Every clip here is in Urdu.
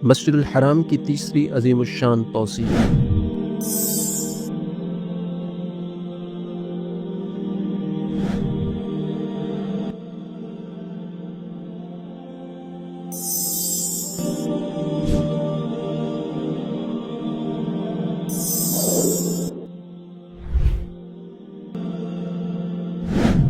مسجد الحرام کی تیسری عظیم الشان توسیع۔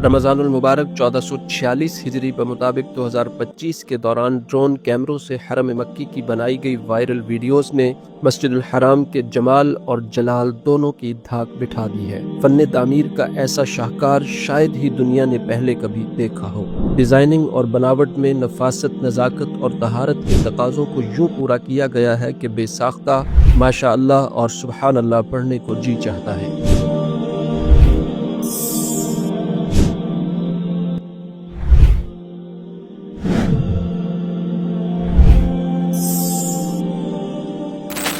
رمضان المبارک 1446 ہجری بمطابق 2025 کے دوران ڈرون کیمروں سے حرم مکی کی بنائی گئی وائرل ویڈیوز نے مسجد الحرام کے جمال اور جلال دونوں کی دھاک بٹھا دی ہے۔ فن تعمیر کا ایسا شاہکار شاید ہی دنیا نے پہلے کبھی دیکھا ہو۔ ڈیزائننگ اور بناوٹ میں نفاست، نزاکت اور طہارت کے تقاضوں کو یوں پورا کیا گیا ہے کہ بے ساختہ ماشاء اللہ اور سبحان اللہ پڑھنے کو جی چاہتا ہے۔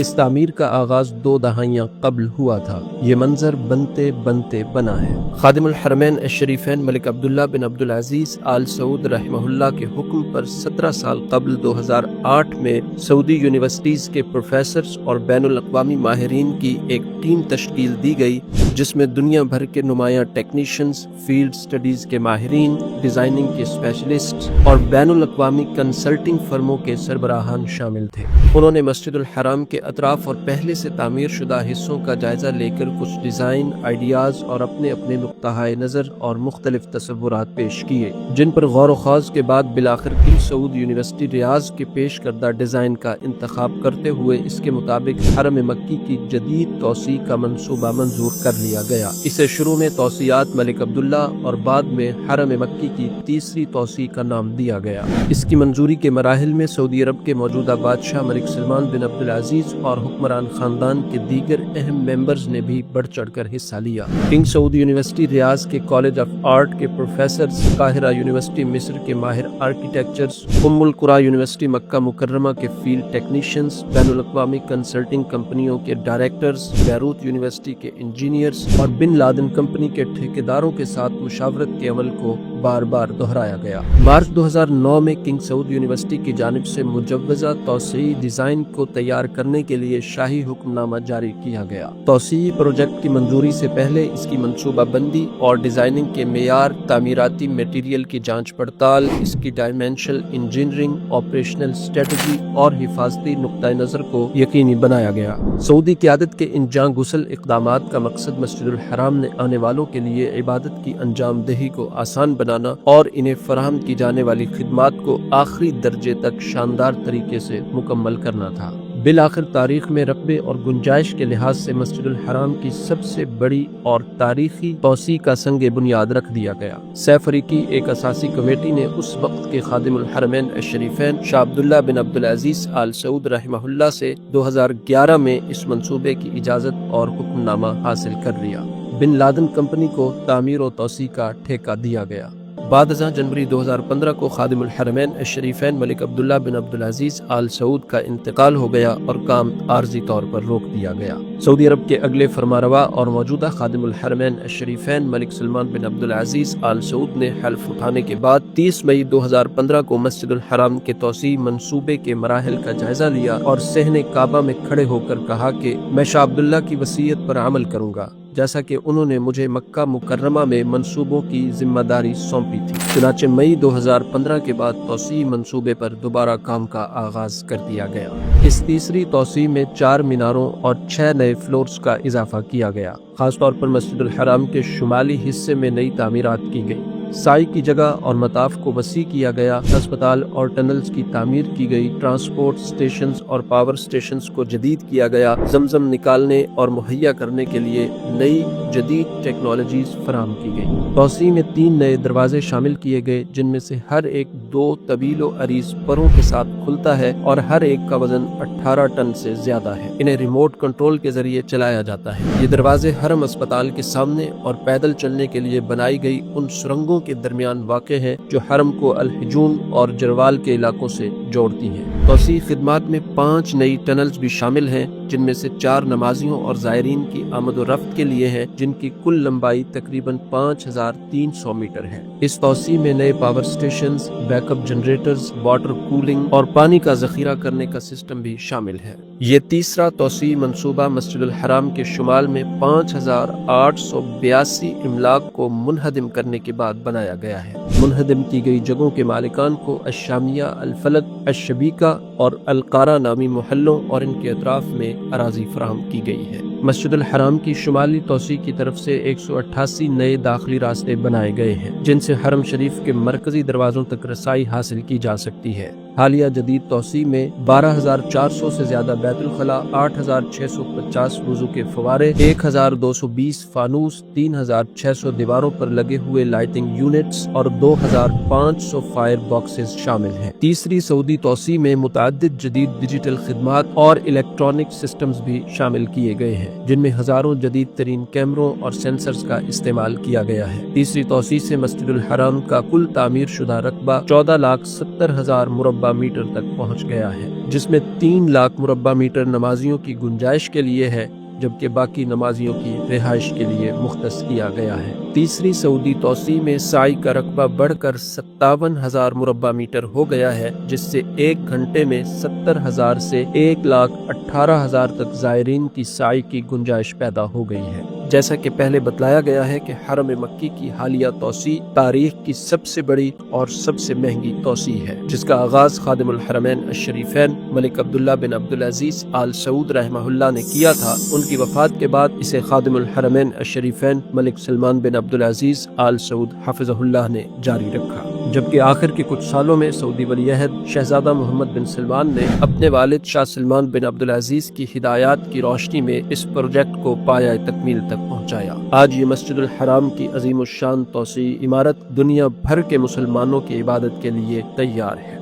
اس تعمیر کا آغاز 2 دہائیاں قبل ہوا تھا۔ یہ منظر بنتے بنتے بنا ہے۔ خادم الحرمین الشریفین ملک عبداللہ بن عبدالعزیز آل سعود رحمہ اللہ کے حکم پر 17 سال قبل 2008 میں سعودی یونیورسٹیز کے پروفیسرز اور بین الاقوامی ماہرین کی ایک ٹیم تشکیل دی گئی، جس میں دنیا بھر کے نمایاں ٹیکنیشینز، فیلڈ سٹڈیز کے ماہرین، ڈیزائننگ کے اسپیشلسٹ اور بین الاقوامی کنسلٹنگ فرموں کے سربراہان شامل تھے۔ انہوں نے مسجد الحرام کے اطراف اور پہلے سے تعمیر شدہ حصوں کا جائزہ لے کر کچھ ڈیزائن آئیڈیاز اور اپنے نقطہ نظر اور مختلف تصورات پیش کیے، جن پر غور و خوض کے بعد بالآخر کنگ سعود یونیورسٹی ریاض کے پیش کردہ ڈیزائن کا انتخاب کرتے ہوئے اس کے مطابق حرم مکی کی جدید توسیع کا منصوبہ منظور کر لیا گیا۔ اسے شروع میں توسیعات ملک عبداللہ اور بعد میں حرم مکی کی تیسری توسیع کا نام دیا گیا۔ اس کی منظوری کے مراحل میں سعودی عرب کے موجودہ بادشاہ ملک سلمان بن عبدالعزیز اور حکمران خاندان کے دیگر اہم ممبرز نے بھی بڑھ چڑھ کر حصہ لیا۔ کنگ سعود یونیورسٹی ریاض کے کالج آف آرٹ کے پروفیسرز، قاہرہ یونیورسٹی مصر کے ماہر آرکیٹیکچرز، القرى یونیورسٹی مکہ مکرمہ کے فیلڈ ٹیکنیشینز، بین الاقوامی کنسلٹنگ کمپنیوں کے ڈائریکٹرز، بیروت یونیورسٹی کے انجینئرز اور بن لادن کمپنی کے ٹھیکیداروں کے ساتھ مشاورت کے عمل کو بار بار دہرایا گیا۔ مارچ 2009 میں کنگ سعود یونیورسٹی کی جانب سے مجوزہ توسیعی ڈیزائن کو تیار کرنے کے لیے شاہی حکم نامہ جاری کیا گیا۔ توسیعی پروجیکٹ کی منظوری سے پہلے اس کی منصوبہ بندی اور ڈیزائننگ کے معیار، تعمیراتی میٹیریل کی جانچ پڑتال، اس کی ڈائمینشنل انجینئرنگ، آپریشنل اسٹریٹجی اور حفاظتی نقطہ نظر کو یقینی بنایا گیا۔ سعودی قیادت کے ان جاں گسل اقدامات کا مقصد مسجد الحرام نے آنے والوں کے لیے عبادت کی انجام دہی کو آسان بنانا اور انہیں فراہم کی جانے والی خدمات کو آخری درجے تک شاندار طریقے سے مکمل کرنا تھا۔ بالآخر تاریخ میں رقبے اور گنجائش کے لحاظ سے مسجد الحرام کی سب سے بڑی اور تاریخی توسیع کا سنگ بنیاد رکھ دیا گیا۔ سیف فریقی ایک اساسی کمیٹی نے اس وقت کے خادم الحرمین الشریفین شاہ عبداللہ بن عبدالعزیز آل سعود رحمہ اللہ سے 2011 میں اس منصوبے کی اجازت اور حکم نامہ حاصل کر لیا۔ بن لادن کمپنی کو تعمیر و توسیع کا ٹھیکہ دیا گیا۔ بعد ازاں جنوری 2015 کو خادم الحرمین الشریفین ملک عبداللہ بن عبدالعزیز آل سعود کا انتقال ہو گیا اور کام عارضی طور پر روک دیا گیا۔ سعودی عرب کے اگلے فرمانروا اور موجودہ خادم الحرمین الشریفین ملک سلمان بن عبدالعزیز آل سعود نے حلف اٹھانے کے بعد 30 مئی 2015 کو مسجد الحرام کے توسیع منصوبے کے مراحل کا جائزہ لیا اور صحن کعبہ میں کھڑے ہو کر کہا کہ میں شاہ عبداللہ کی وصیت پر عمل کروں گا، جیسا کہ انہوں نے مجھے مکہ مکرمہ میں منصوبوں کی ذمہ داری سونپی تھی۔ چنانچہ مئی 2015 کے بعد توسیع منصوبے پر دوبارہ کام کا آغاز کر دیا گیا۔ اس تیسری توسیع میں 4 میناروں اور 6 نئے فلورز کا اضافہ کیا گیا۔ خاص طور پر مسجد الحرام کے شمالی حصے میں نئی تعمیرات کی گئی، سائی کی جگہ اور مطاف کو وسیع کیا گیا، ہسپتال اور ٹنلز کی تعمیر کی گئی، ٹرانسپورٹ سٹیشنز اور پاور سٹیشنز کو جدید کیا گیا، زمزم نکالنے اور مہیا کرنے کے لیے نئی جدید ٹیکنالوجیز فراہم کی گئی۔ توسیع میں 3 نئے دروازے شامل کیے گئے، جن میں سے ہر ایک 2 طویل و عریض پروں کے ساتھ کھلتا ہے اور ہر ایک کا وزن 18 ٹن سے زیادہ ہے۔ انہیں ریموٹ کنٹرول کے ذریعے چلایا جاتا ہے۔ یہ دروازے حرم اسپتال کے سامنے اور پیدل چلنے کے لیے بنائی گئی ان سرنگوں کے درمیان واقع ہیں جو حرم کو الحجون اور جروال کے علاقوں سے جوڑتی ہیں۔ توسیع خدمات میں 5 نئی ٹنلز بھی شامل ہیں جن میں سے 4 نمازیوں اور زائرین کی آمد و رفت کے لیے ہیں، جن کی کل لمبائی تقریباً 5300 میٹر ہے۔ اس توسیع میں نئے power stations, back up generators, water cooling اور پانی کا ذخیرہ کرنے کا سسٹم بھی شامل ہے۔ یہ تیسرا توسیعی منصوبہ مسجد الحرام کے شمال میں 5882 املاک کو منہدم کرنے کے بعد بنایا گیا ہے۔ منہدم کی گئی جگہوں کے مالکان کو الشامیہ، الفلک، الشبیکہ اور القارہ نامی محلوں اور ان کے اطراف میں اراضی فراہم کی گئی ہے۔ مسجد الحرام کی شمالی توسیع کی طرف سے 188 نئے داخلی راستے بنائے گئے ہیں، جن سے حرم شریف کے مرکزی دروازوں تک رسائی حاصل کی جا سکتی ہے۔ حالیہ جدید توسیع میں 12400 سے زیادہ بیت الخلاء، 8650 وضو کے فوارے، 1220 فانوس، 3600 دیواروں پر لگے ہوئے لائٹنگ یونٹس اور 2500 فائر باکسز شامل ہیں۔ تیسری سعودی توسیع میں متعدد جدید ڈیجیٹل خدمات اور الیکٹرانک سسٹمز بھی شامل کیے گئے ہیں، جن میں ہزاروں جدید ترین کیمروں اور سینسرز کا استعمال کیا گیا ہے۔ تیسری توسیع سے مسجد الحرام کا کل تعمیر شدہ رقبہ 14,70,000 مربع میٹر تک پہنچ گیا ہے، جس میں 3 لاکھ مربع میٹر نمازیوں کی گنجائش کے لیے ہے، جبکہ باقی نمازیوں کی رہائش کے لیے مختص کیا گیا ہے۔ تیسری سعودی توسیع میں سعی کا رقبہ بڑھ کر 57,000 مربع میٹر ہو گیا ہے، جس سے 1 گھنٹے میں 70,000 سے 1,18,000 تک زائرین کی سعی کی گنجائش پیدا ہو گئی ہے۔ جیسا کہ پہلے بتلایا گیا ہے کہ حرم مکی کی حالیہ توسیع تاریخ کی سب سے بڑی اور سب سے مہنگی توسیع ہے، جس کا آغاز خادم الحرمین الشریفین ملک عبداللہ بن عبدالعزیز آل سعود رحمہ اللہ نے کیا تھا۔ ان کی وفات کے بعد اسے خادم الحرمین الشریفین ملک سلمان بن عبدالعزیز آل سعود حفظہ اللہ نے جاری رکھا، جبکہ آخر کے کچھ سالوں میں سعودی ولی عہد شہزادہ محمد بن سلمان نے اپنے والد شاہ سلمان بن عبدالعزیز کی ہدایات کی روشنی میں اس پروجیکٹ کو پایہ تکمیل تک پہنچایا۔ آج یہ مسجد الحرام کی عظیم الشان توسیعی عمارت دنیا بھر کے مسلمانوں کی عبادت کے لیے تیار ہے۔